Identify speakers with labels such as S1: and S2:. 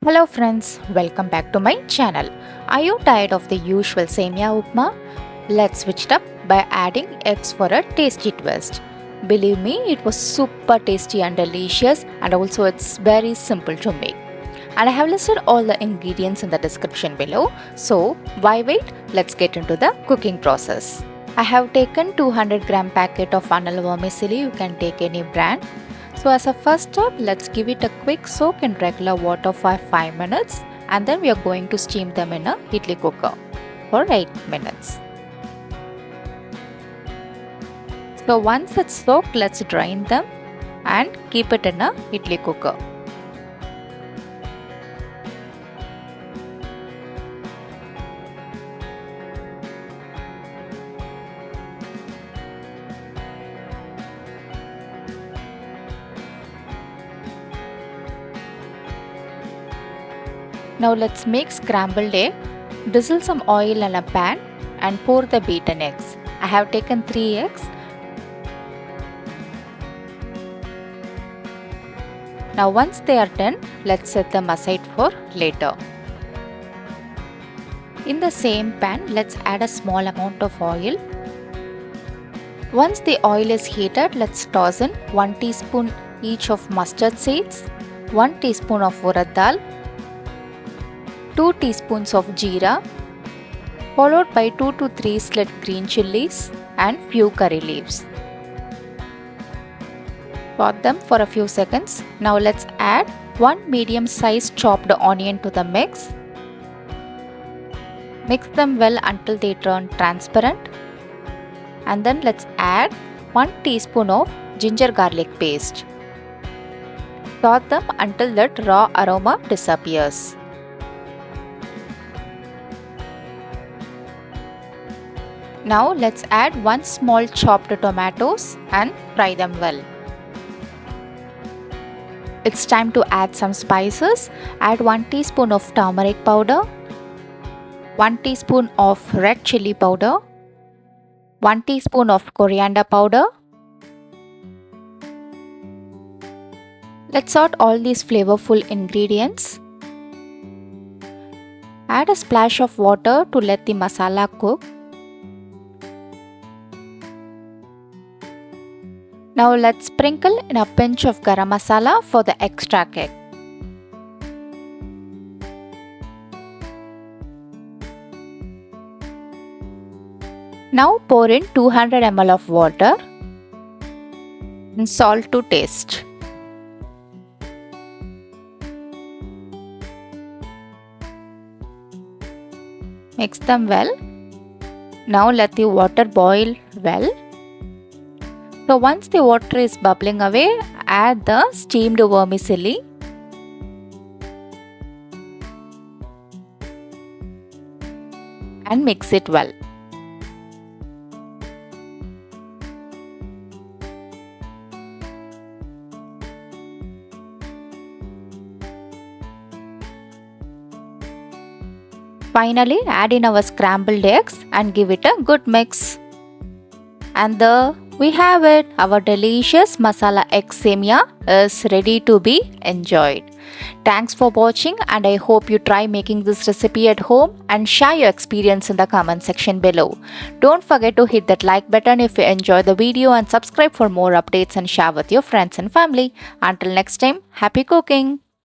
S1: Hello friends, welcome back to my channel. Are you tired of the usual Semiya upma? Let's switch it up by adding eggs for a tasty twist. Believe me, it was super tasty and delicious, and also it's very simple to make. And I have listed all the ingredients in the description below. So why wait? Let's get into the cooking process. I have taken 200 gram packet of vermicelli. You can take any brand. So as a first step, let's give it a quick soak in regular water for 5 minutes, and then we are going to steam them in a idli cooker for 8 minutes. So once it's soaked, let's drain them and keep it in a idli cooker. Now let's make scrambled egg. Drizzle some oil in a pan and pour the beaten eggs. I have taken 3 eggs. Now once they are done, let's set them aside for later. In the same pan, let's add a small amount of oil. Once the oil is heated, let's toss in 1 teaspoon each of mustard seeds, 1 teaspoon of urad dal, 2 teaspoons of jeera, followed by 2 to 3 slit green chillies and few curry leaves. Pot them for a few seconds. Now let's add 1 medium-sized chopped onion to the mix. Mix them well until they turn transparent. And then let's add 1 teaspoon of ginger garlic paste. Saute them until that raw aroma disappears. Now let's add 1 small chopped tomatoes and fry them well. It's time to add some spices. Add 1 teaspoon of turmeric powder, 1 teaspoon of red chilli powder, 1 teaspoon of coriander powder. Let's sort all these flavorful ingredients. Add a splash of water to let the masala cook. Now let's sprinkle in a pinch of garam masala for the extra kick. Now pour in 200 ml of water and salt to taste. Mix them well. Now let the water boil well. So once the water is bubbling away, add the steamed vermicelli. And mix it well. Finally, add in our scrambled eggs and give it a good mix. And we have it. Our delicious masala egg semiya is ready to be enjoyed. Thanks for watching, and I hope you try making this recipe at home and share your experience in the comment section below. Don't forget to hit that like button if you enjoyed the video and subscribe for more updates and share with your friends and family. Until next time, happy cooking!